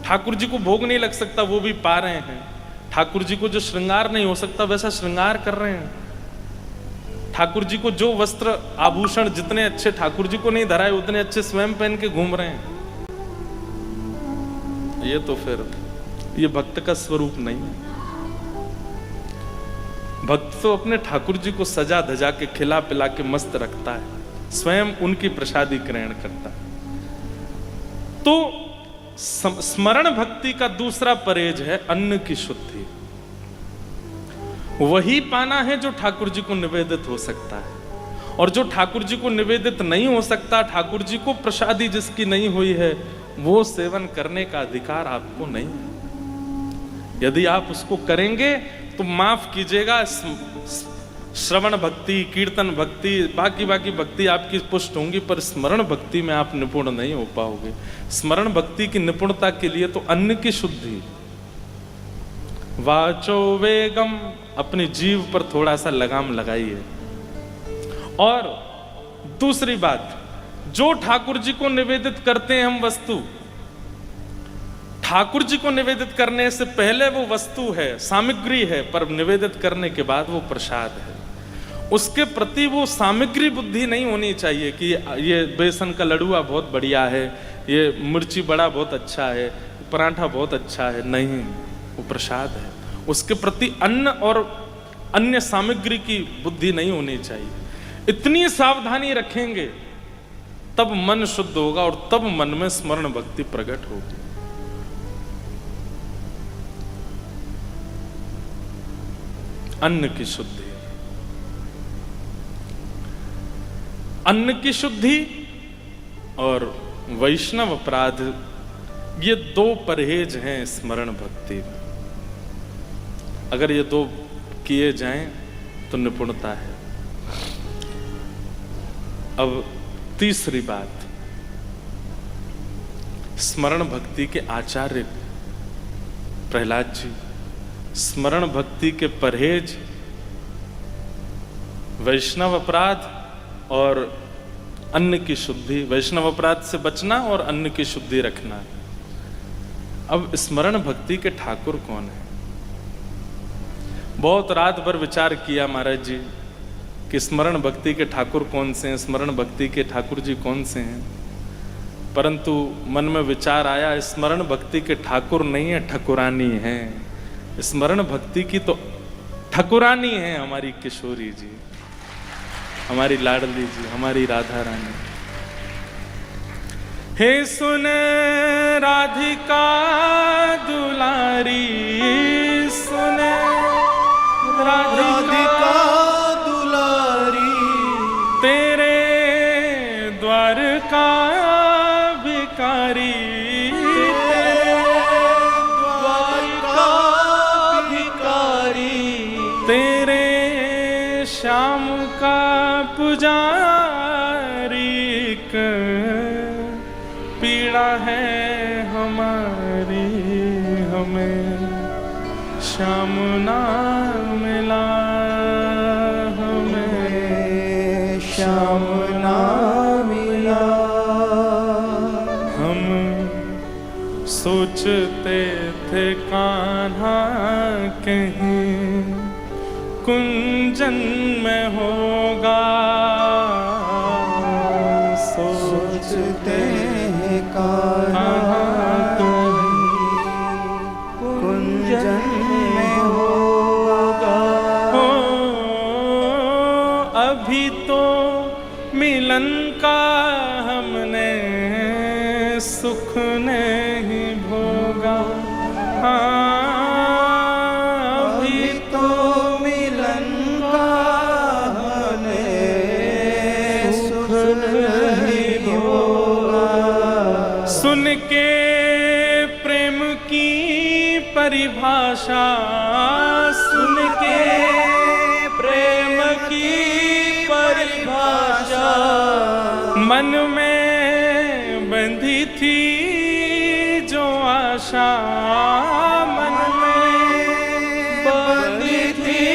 ठाकुर जी को भोग नहीं लग सकता, वो भी पा रहे हैं। ठाकुर जी को जो श्रृंगार नहीं हो सकता, वैसा श्रृंगार कर रहे हैं। ठाकुर जी को जो वस्त्र आभूषण जितने अच्छे ठाकुर जी को नहीं धराए, उतने अच्छे स्वयं पहन के घूम रहे हैं। ये तो फिर ये भक्त का स्वरूप नहीं है। भक्त तो अपने ठाकुर जी को सजा धजा के खिला पिला के मस्त रखता है, स्वयं उनकी प्रसादी ग्रहण करता है। तो स्मरण भक्ति का दूसरा परहेज है अन्न की शुद्धि। वही पाना है जो ठाकुर जी को निवेदित हो सकता है, और जो ठाकुर जी को निवेदित नहीं हो सकता, ठाकुर जी को प्रसादी जिसकी नहीं हुई है, वो सेवन करने का अधिकार आपको नहीं है। यदि आप उसको करेंगे तो माफ कीजिएगा, श्रवण भक्ति, कीर्तन भक्ति, बाकी भक्ति आपकी पुष्ट होंगी, पर स्मरण भक्ति में आप निपुण नहीं हो पाओगे। स्मरण भक्ति की निपुणता के लिए तो अन्न की शुद्धि, वाचो वेगम, अपनी जीव पर थोड़ा सा लगाम लगाइए। और दूसरी बात, जो ठाकुर जी को निवेदित करते हैं हम वस्तु, ठाकुर जी को निवेदित करने से पहले वो वस्तु है, सामग्री है, पर निवेदित करने के बाद वो प्रसाद है। उसके प्रति वो सामग्री बुद्धि नहीं होनी चाहिए कि ये बेसन का लड़ुआ बहुत बढ़िया है, ये मिर्ची बड़ा बहुत अच्छा है, पराठा बहुत अच्छा है। नहीं, वो प्रसाद है। उसके प्रति अन्न और अन्य सामग्री की बुद्धि नहीं होनी चाहिए। इतनी सावधानी रखेंगे तब मन शुद्ध होगा, और तब मन में स्मरण भक्ति प्रकट होगी। अन्न की शुद्धि, अन्न की शुद्धि और वैष्णव अपराध, ये दो परहेज हैं स्मरण भक्ति में। अगर ये दो किए जाएं तो निपुणता है। अब तीसरी बात, स्मरण भक्ति के आचार्य प्रहलाद जी, स्मरण भक्ति के परहेज, वैष्णव अपराध और अन्न की शुद्धि, वैष्णव अपराध से बचना और अन्न की शुद्धि रखना। अब स्मरण भक्ति के ठाकुर कौन है? बहुत रात भर विचार किया महाराज जी कि स्मरण भक्ति के ठाकुर कौन से हैं, स्मरण भक्ति के ठाकुर जी कौन से हैं। परंतु मन में विचार आया, स्मरण भक्ति के ठाकुर नहीं है, ठकुरानी है। स्मरण भक्ति की तो ठकुरानी है हमारी किशोरी जी, हमारी लाडली जी, हमारी राधा रानी। हे सुन राधिका दुलारी, सुन राधिका दुलारी, तेरे द्वार का भिखारी, श्याम का पुजारी, पीड़ा है हमारी, हमें श्याम ना मिला, हमें श्याम ना मिला। हम सोचते थे कान्हा कहीं कुंजन में होगा, सोचते हैं कान्हा कुंजन में होगा। हो अभी तो मिलन का हमने सुख नहीं भोगा। सुन के प्रेम की परिभाषा, सुन के प्रेम की परिभाषा, मन में बंधी थी जो आशा, मन में बंधी थी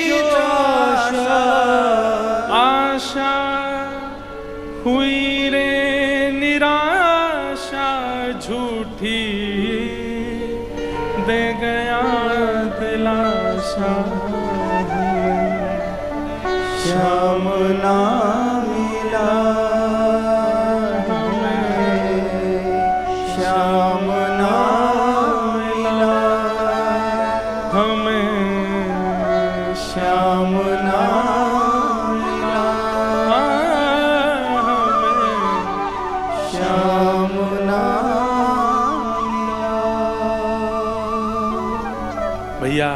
जो आशा, आशा हुई रे निराशा, झूठी दे गया दिलासा, श्याम ना मिला हमें, श्याम ना मिला हमें, श्याम ना मिला हमें, श्याम ना मिला। भैया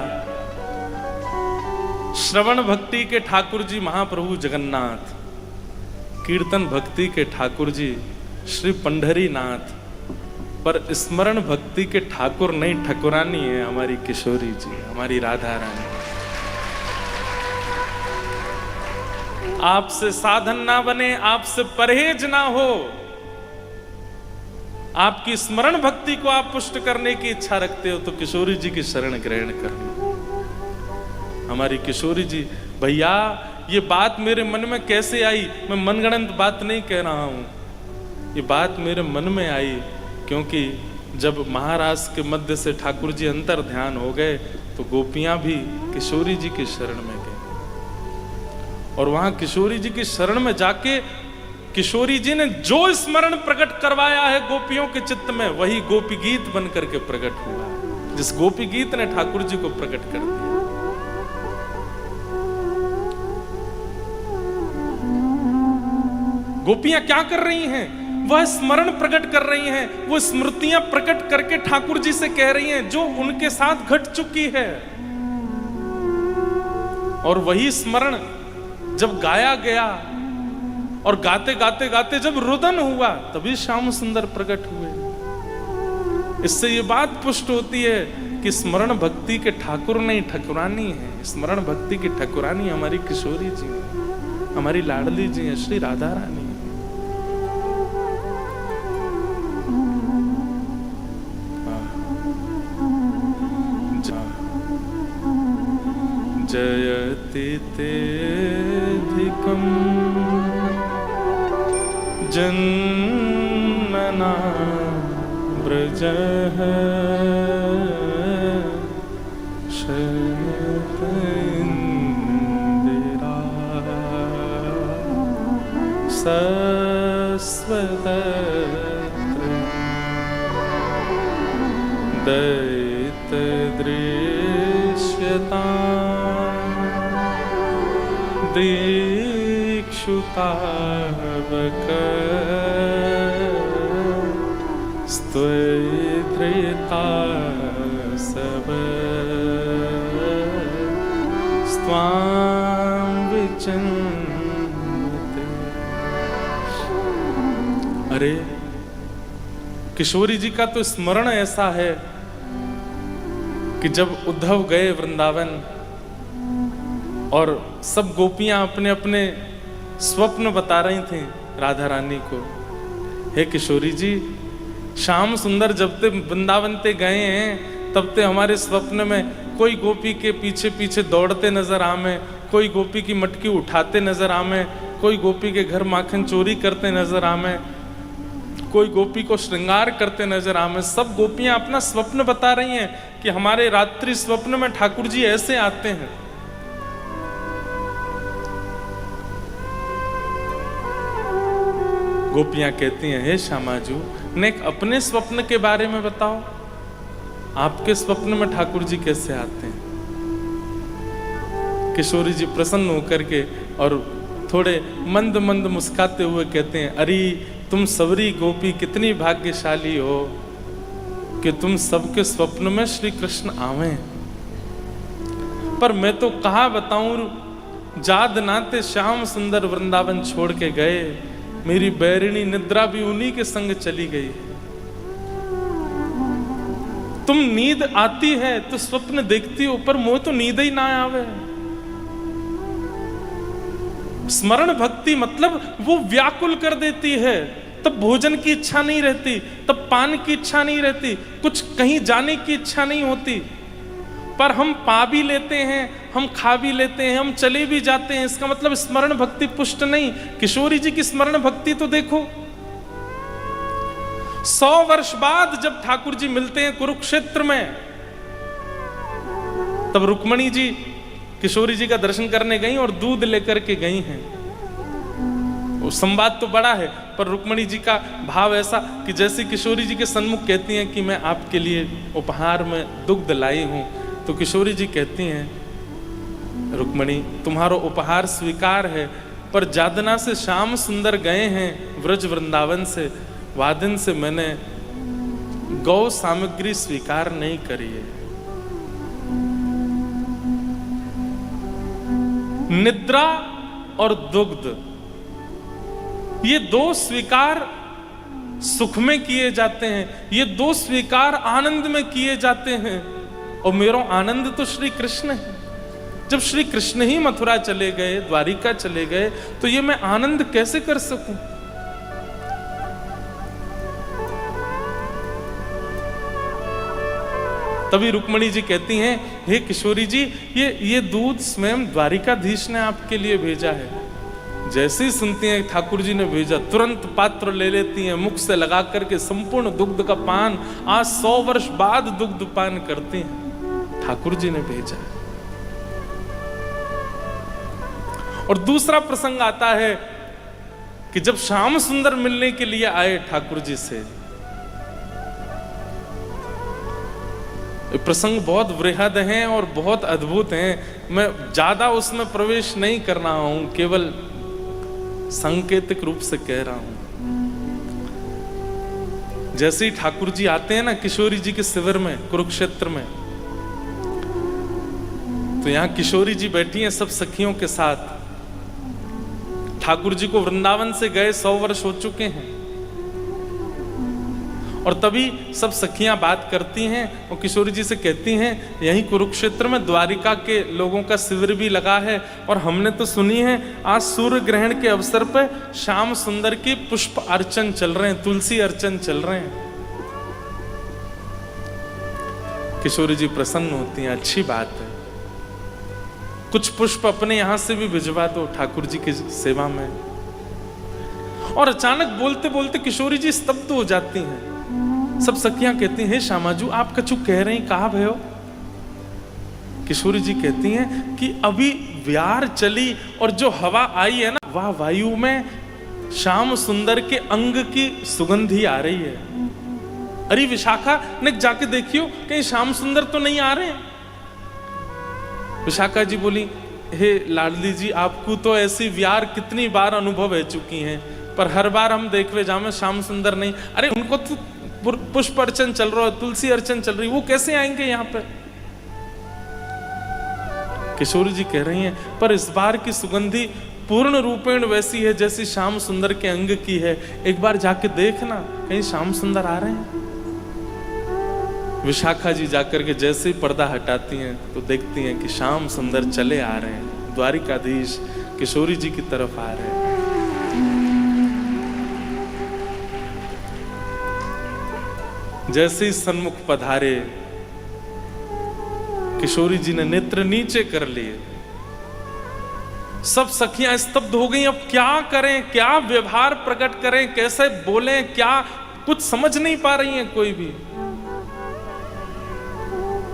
श्रवण भक्ति के ठाकुर जी महाप्रभु जगन्नाथ, कीर्तन भक्ति के ठाकुर जी श्री पंढरीनाथ, पर स्मरण भक्ति के ठाकुर नहीं ठकुरानी है हमारी किशोरी जी, हमारी राधा रानी। आपसे साधन ना बने, आपसे परहेज ना हो, आपकी स्मरण भक्ति को आप पुष्ट करने की इच्छा रखते हो तो किशोरी जी की शरण ग्रहण करनी। हमारी किशोरी जी, भैया ये बात मेरे मन में कैसे आई, मैं मनगढ़ंत बात नहीं कह रहा हूं, ये बात मेरे मन में आई क्योंकि जब महाराज के मध्य से ठाकुर जी अंतर ध्यान हो गए तो गोपियां भी किशोरी जी की शरण में गई, और वहां किशोरी जी की शरण में जाके किशोरी जी ने जो स्मरण प्रकट करवाया है गोपियों के चित्त में, वही गोपी गीत बन करके प्रकट हुआ, जिस गोपी गीत ने ठाकुर जी को प्रकट कर दिया। गोपियां क्या कर रही हैं? वह स्मरण प्रकट कर रही हैं, वो स्मृतियां प्रकट करके ठाकुर जी से कह रही हैं जो उनके साथ घट चुकी है। और वही स्मरण जब गाया गया और गाते गाते गाते जब रुदन हुआ तभी श्याम सुंदर प्रकट हुए। इससे ये बात पुष्ट होती है कि स्मरण भक्ति के ठाकुर नहीं ठकुरानी है, स्मरण भक्ति की ठकुरानी हमारी किशोरी जी है, हमारी लाडली जी है, श्री राधा रानी। जयति तेऽधिकं जन्मना व्रजः शतइन्दिरा सस्वतत्र दैतदृश्यता दीक्षुतावक स्त्वैधृता सब स्वां विचिन्वते। अरे किशोरी जी का तो स्मरण ऐसा है कि जब उद्धव गए वृंदावन और सब गोपियां अपने अपने स्वप्न बता रही थी राधा रानी को, हे किशोरी जी श्याम सुंदर जब ते वृंदावन ते गए हैं तब ते हमारे स्वप्न में कोई गोपी के पीछे पीछे दौड़ते नजर आमे, कोई गोपी की मटकी उठाते नजर आमे, कोई गोपी के घर माखन चोरी करते नजर आमे, कोई गोपी को श्रृंगार करते नजर आमे। सब गोपियां अपना स्वप्न बता रही हैं कि हमारे रात्रि स्वप्न में ठाकुर जी ऐसे आते हैं। गोपियां कहती हैं, हे श्यामाजू नेक अपने स्वप्न के बारे में बताओ, आपके स्वप्न में ठाकुर जी कैसे आते हैं? किशोरी जी प्रसन्न होकर के और थोड़े मंद मंद मुस्काते हुए कहते हैं, अरे तुम सबरी गोपी कितनी भाग्यशाली हो कि तुम सबके स्वप्न में श्री कृष्ण आवे। पर मैं तो कहा बताऊं, जाद नाते श्याम सुंदर वृंदावन छोड़ के गए, मेरी बैरिणी निद्रा भी उन्हीं के संग चली गई। तुम नींद आती है तो स्वप्न देखती हो, पर मोह तो नींद ही ना आवे। स्मरण भक्ति मतलब वो व्याकुल कर देती है, तब भोजन की इच्छा नहीं रहती, तब पान की इच्छा नहीं रहती, कुछ कहीं जाने की इच्छा नहीं होती, पर हम पा भी लेते हैं, हम खा भी लेते हैं, हम चले भी जाते हैं। इसका मतलब स्मरण भक्ति पुष्ट नहीं। किशोरी जी की स्मरण भक्ति तो देखो, 100 वर्ष बाद जब ठाकुर जी मिलते हैं कुरुक्षेत्र में, तब रुक्मणी जी किशोरी जी का दर्शन करने गई और दूध लेकर के गई हैं। वो संवाद तो बड़ा है, पर रुक्मणी जी का भाव ऐसा कि जैसे किशोरी जी के सन्मुख कहती हैं कि मैं आपके लिए उपहार में दुग्ध लाई हूं, तो किशोरी जी कहती हैं, रुक्मणी तुम्हारा उपहार स्वीकार है, पर जादना से श्याम सुंदर गए हैं व्रज वृंदावन से, वादिन से मैंने गौ सामग्री स्वीकार नहीं करी है। निद्रा और दुग्ध, ये दो स्वीकार सुख में किए जाते हैं, ये दो स्वीकार आनंद में किए जाते हैं, और मेरा आनंद तो श्री कृष्ण है। जब श्री कृष्ण ही मथुरा चले गए, द्वारिका चले गए, तो ये मैं आनंद कैसे कर सकूं? तभी रुक्मणी जी कहती हैं, हे किशोरी जी, ये दूध स्वयं द्वारिकाधीश ने आपके लिए भेजा है। जैसे ही सुनती हैं ठाकुर जी ने भेजा, तुरंत पात्र ले लेती हैं, मुख से लगा करके संपूर्ण दुग्ध का पान, आज 100 वर्ष बाद दुग्ध पान करती हैं, ठाकुर जी ने भेजा है। और दूसरा प्रसंग आता है कि जब श्याम सुंदर मिलने के लिए आए ठाकुर जी से, प्रसंग बहुत वृहद हैं और बहुत अद्भुत हैं, मैं ज्यादा उसमें प्रवेश नहीं कर रहा हूं, केवल सांकेतिक रूप से कह रहा हूं। जैसे ही ठाकुर जी आते हैं ना किशोरी जी के शिविर में कुरुक्षेत्र में, तो यहां किशोरी जी बैठी हैं सब सखियों के साथ। ठाकुर जी को वृंदावन से गए 100 वर्ष हो चुके हैं, और तभी सब सखियां बात करती हैं और किशोरी जी से कहती हैं, यहीं कुरुक्षेत्र में द्वारिका के लोगों का शिविर भी लगा है, और हमने तो सुनी है आज सूर्य ग्रहण के अवसर पर श्याम सुंदर की पुष्प अर्चन चल रहे हैं, तुलसी अर्चन चल रहे हैं। किशोरी जी प्रसन्न होती हैं, अच्छी बात है, कुछ पुष्प अपने यहां से भी भिजवा दो ठाकुर जी की सेवा में। और अचानक बोलते बोलते किशोरी जी स्तब्ध हो जाती हैं। सब सखियां कहती हैं, श्यामाजू आप कछु कह रही, कहा भयो? किशोरी जी कहती हैं कि अभी व्यार चली और जो हवा आई है ना, वह वायु में श्याम सुंदर के अंग की सुगंधी आ रही है। अरे विशाखा ने जाके देखियो कहीं श्याम सुंदर तो नहीं आ रहे हैं। विशाखा जी बोली, हे लाडली जी, आपको तो ऐसी व्यार कितनी बार अनुभव हो चुकी हैं, पर हर बार हम देखवे जामे श्याम सुंदर नहीं। अरे उनको तो पुष्प अर्चन चल रहा है, तुलसी अर्चन चल रही, वो कैसे आएंगे यहाँ पे? किशोरी जी कह रही हैं, पर इस बार की सुगंधी पूर्ण रूपेण वैसी है जैसी श्याम सुंदर के अंग की है, एक बार जाके देखना कहीं श्याम सुंदर आ रहे हैं। विशाखा जी जाकर के जैसे ही पर्दा हटाती हैं तो देखती हैं कि श्याम सुंदर चले आ रहे हैं, द्वारिकाधीश किशोरी जी की तरफ आ रहे हैं। जैसे ही सन्मुख पधारे, किशोरी जी ने नेत्र नीचे कर लिए। सब सखियां स्तब्ध हो गई, अब क्या करें, क्या व्यवहार प्रकट करें, कैसे बोलें, क्या कुछ समझ नहीं पा रही हैं कोई भी।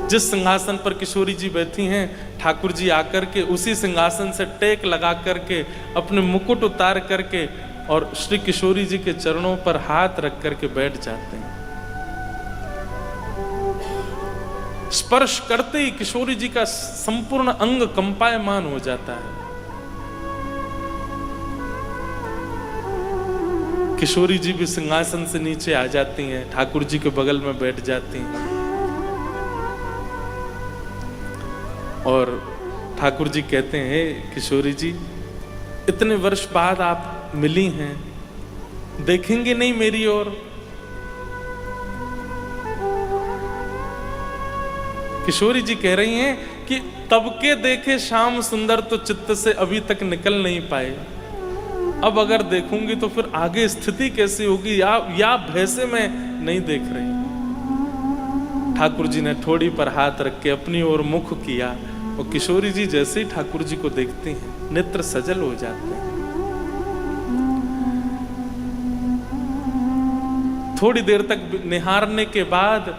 जिस सिंहासन पर किशोरी जी बैठी हैं, ठाकुर जी आकर के उसी सिंहासन से टेक लगा करके अपने मुकुट उतार करके और श्री किशोरी जी के चरणों पर हाथ रख करके बैठ जाते हैं। स्पर्श करते ही किशोरी जी का संपूर्ण अंग कंपायमान हो जाता है। किशोरी जी भी सिंहासन से नीचे आ जाती हैं, ठाकुर जी के बगल में बैठ जाती हैं, और ठाकुर जी कहते हैं, हे किशोरी जी, इतने वर्ष बाद आप मिली हैं, देखेंगे नहीं मेरी ओर? किशोरी जी कह रही हैं कि तब के देखे श्याम सुंदर तो चित्त से अभी तक निकल नहीं पाए, अब अगर देखूंगी तो फिर आगे स्थिति कैसी होगी, या भय से मैं नहीं देख रही। ठाकुर जी ने ठोड़ी पर हाथ रख के अपनी ओर मुख किया, और किशोरी जी जैसे ही ठाकुर जी को देखती हैं नेत्र सजल हो जाते हैं। थोड़ी देर तक निहारने के बाद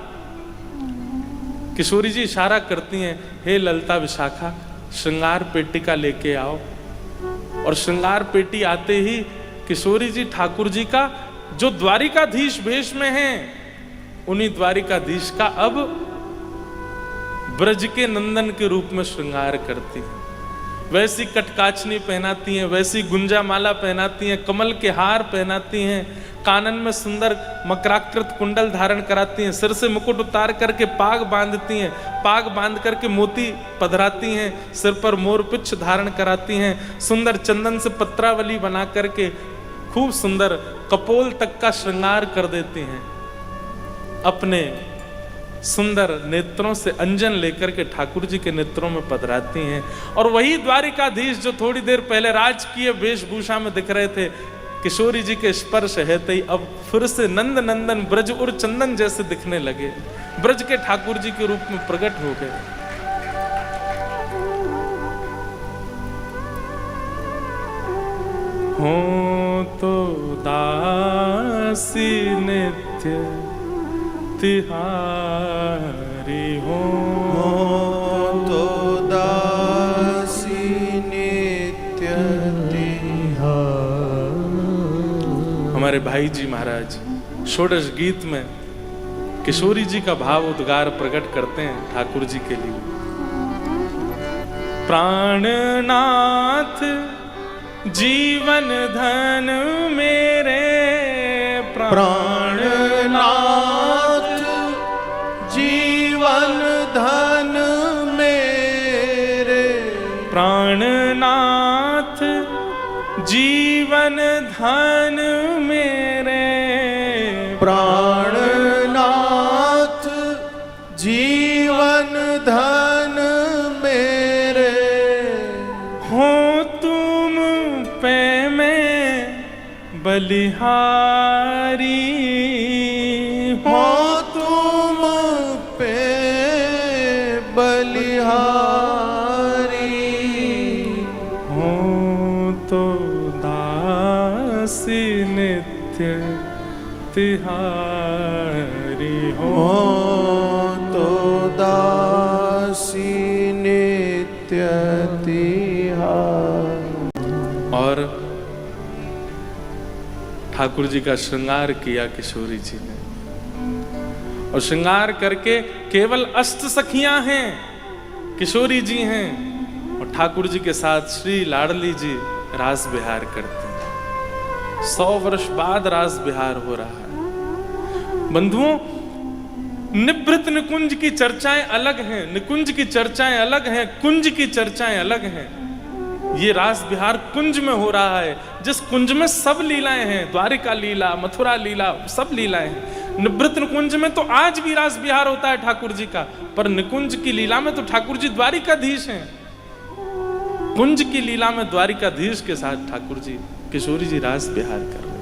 किशोरी जी इशारा करती हैं, हे ललता विशाखा, श्रृंगार पेटिका लेके आओ। और श्रृंगार पेटी आते ही किशोरी जी ठाकुर जी का जो द्वारिकाधीश वेश में हैं, उन्हीं द्वारिकाधीश का अब ब्रज के नंदन के रूप में श्रृंगार करती हैं। वैसी कटकाचनी पहनाती हैं, वैसी गुंजा माला पहनाती हैं, कमल के हार पहनाती हैं, कानन में सुंदर मकराकृत कुंडल धारण कराती हैं, सिर से मुकुट उतार करके पाग बांधती हैं, पाग बांध करके मोती पधराती हैं, सिर पर मोर पिच्छ धारण कराती हैं, सुंदर चंदन से पत्रावली बना करके खूब सुंदर कपोल तक का श्रृंगार कर देती हैं। अपने सुंदर नेत्रों से अंजन लेकर के ठाकुर जी के नेत्रों में पधराती हैं। और वही द्वारिकाधीश जो थोड़ी देर पहले राजकीय वेशभूषा में दिख रहे थे, किशोरी जी के स्पर्श है तई अब फिर से नंद नंदन ब्रज और चंदन जैसे दिखने लगे, ब्रज के ठाकुर जी के रूप में प्रकट हो गए। हो तो दासी नित्य तिहारी हो तो दासी नित्य तिहारी। हमारे भाई जी महाराज षोडश गीत में किशोरी जी का भाव उद्गार प्रकट करते हैं ठाकुर जी के लिए। प्राणनाथ जीवन धन मेरे, प्राणनाथ जीवन धन मेरे, प्राणनाथ जीवन धन मेरे, प्राणनाथ जीवन धन मेरे। हो तुम पे मैं बलिहारी, हो तुम पे बलिहारी, हो तो दासी नित्य तिहारी हो तो दासी नित्य तिहारी। और ठाकुर जी का श्रृंगार किया किशोरी जी ने, और श्रृंगार करके केवल अष्ट सखियां हैं, किशोरी जी हैं, और ठाकुर जी के साथ श्री लाडली जी रास विहार करते हैं। 100 वर्ष बाद रास विहार हो रहा है। बंधुओं, निभृत निकुंज की चर्चाएं अलग हैं, निकुंज की चर्चाएं अलग हैं, कुंज की चर्चाएं अलग हैं। ये रास विहार कुंज में हो रहा है, जिस कुंज में सब लीलाएं हैं, द्वारिका लीला, मथुरा लीला, सब लीलाएं हैं। निभृत निकुंज में तो आज भी रास विहार होता है ठाकुर जी का, पर निकुंज की लीला में तो ठाकुर जी द्वारिकाधीश हैं। कुंज की लीला में द्वारिकाधीश के साथ ठाकुर जी, किशोरी जी रास विहार कर रहे हैं।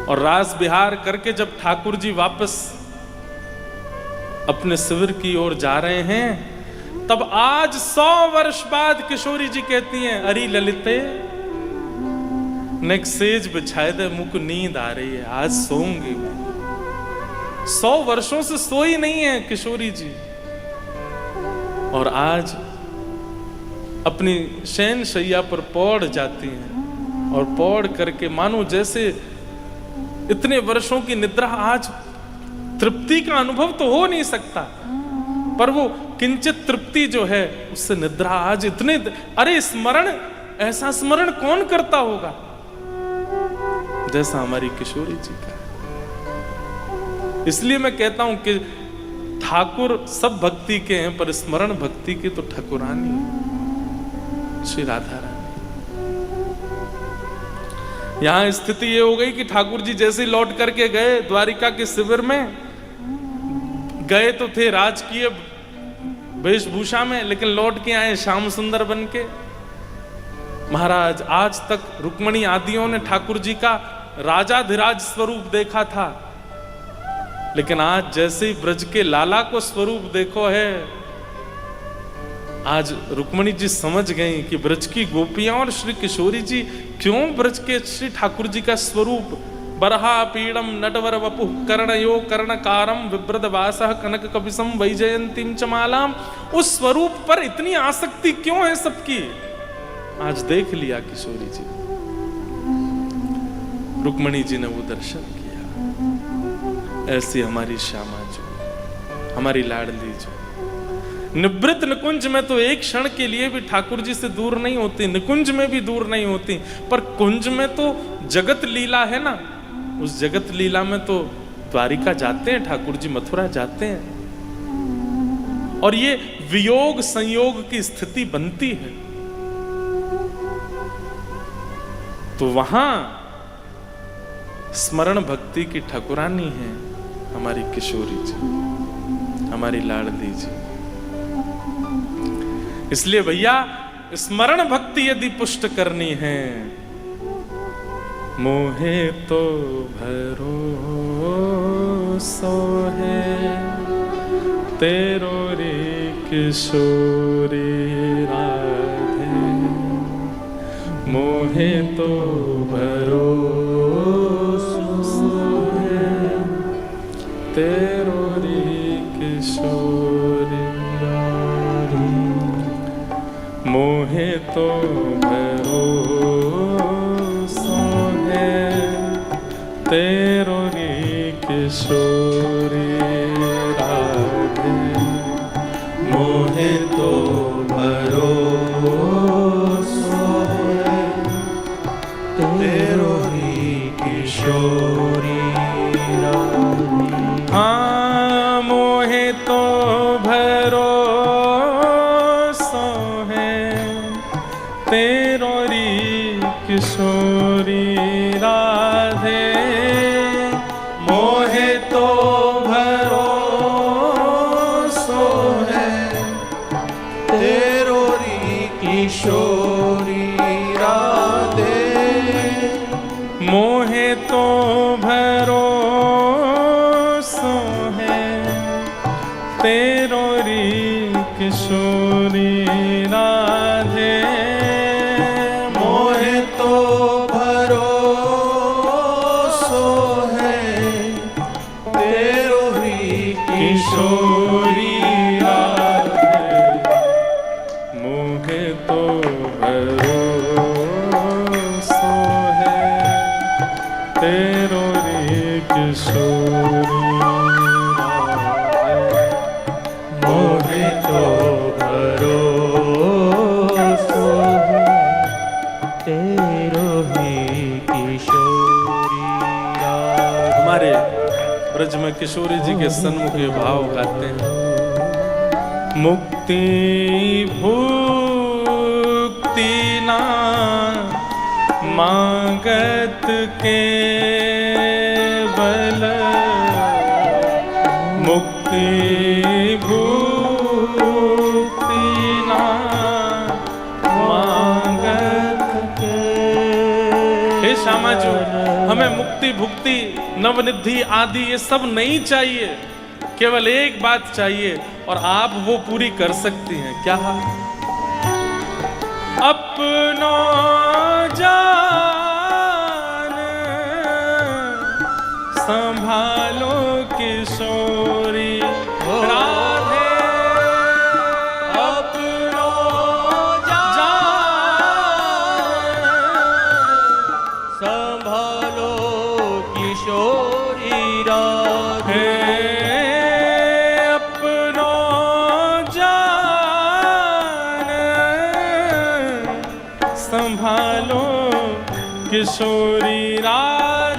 और रास विहार करके जब ठाकुर जी वापस अपने शिविर की ओर जा रहे हैं, तब आज 100 वर्ष बाद किशोरी जी कहती हैं, अरे ललिते नेक सेज बिछाए दे, मुझको नींद आ रही है, आज सोऊंगी मैं। 100 वर्षों से सोई नहीं है किशोरी जी, और आज अपनी शयन शैया पर पौड़ जाती हैं, और पौड़ करके मानो जैसे इतने वर्षों की निद्रा, आज तृप्ति का अनुभव तो हो नहीं सकता, पर वो किंचित तृप्ति जो है उससे निद्रा आज इतने, अरे स्मरण, ऐसा स्मरण कौन करता होगा जैसा हमारी किशोरी जी का। इसलिए मैं कहता हूं कि ठाकुर सब भक्ति के हैं, पर स्मरण भक्ति की तो ठाकुरानी श्री राधा रानी। यहां स्थिति ये हो गई कि ठाकुर जी जैसे लौट करके गए द्वारिका के शिविर में, गए तो थे राजकीय वेशभूषा में, लेकिन लौट के आए श्याम सुंदर बन के। महाराज, आज तक रुक्मणी आदियों ने ठाकुर जी का राजाधिराज स्वरूप देखा था, लेकिन आज जैसे ही ब्रज के लाला को स्वरूप देखो है, आज रुक्मणी जी समझ गई कि ब्रज की गोपियां और श्री किशोरी जी क्यों ब्रज के श्री ठाकुर जी का स्वरूप बरहा पीड़म नटवर वपु कर्णयो कर्णकारम विव्रत वासः कनक कपिसम वैजयंतीम चमालाम, उस स्वरूप पर इतनी आसक्ति क्यों है सबकी। आज देख लिया किशोरी जी, रुक्मणी जी ने वो दर्शन किया। ऐसी हमारी श्यामा जो, हमारी लाडली जो निवृत्त निकुंज में तो एक क्षण के लिए भी ठाकुर जी से दूर नहीं होती, निकुंज में भी दूर नहीं होती, पर कुंज में तो जगत लीला है ना, उस जगत लीला में तो द्वारिका जाते हैं ठाकुर जी, मथुरा जाते हैं, और ये वियोग संयोग की स्थिति बनती है। तो वहां स्मरण भक्ति की ठाकुरानी है हमारी किशोरी जी, हमारी लाडली जी। इसलिए भैया स्मरण भक्ति यदि पुष्ट करनी है, मोहे तो भरोसो है तेरो रे किशोरी राधे, मोहे तो भरोसो है तेरो रे किशोरी राधे, मोहे तो तेरो रे किशोरी राधे, मोहे तो भरोसो है तेरो रे किशोरी राधे। हाँ मोहे तो भरोसो है तेरो रे किशोरी राधे, मोहे तो भरोसो है तेरो री किशोरी राधे, मोहे तो भरोसो है तेरो री किशोरी राधे, मोहे तो भरोसो है तेरो री किशोरी राधे, मोहे तो भरोसो है तेरो रे किशोरी राधे, मोहे तो भरोसो है तेरो ही किशोरी राधे। हमारे ब्रज में किशोरी जी के सन्मुख ये भाव गाते हैं, मुक्ति भुक्ति ना मांगत केवल, मुक्ति भुक्ति ना मांगत केवल। हे श्यामा जी, हमें मुक्ति भुक्ति नवनिधि आदि ये सब नहीं चाहिए, केवल एक बात चाहिए और आप वो पूरी कर सकती हैं। क्या? अपनो जान संभालो किशोरी राधे, अपनो जान संभालो किशोरी राधे, अपनो जान संभालो किशोरी राधे,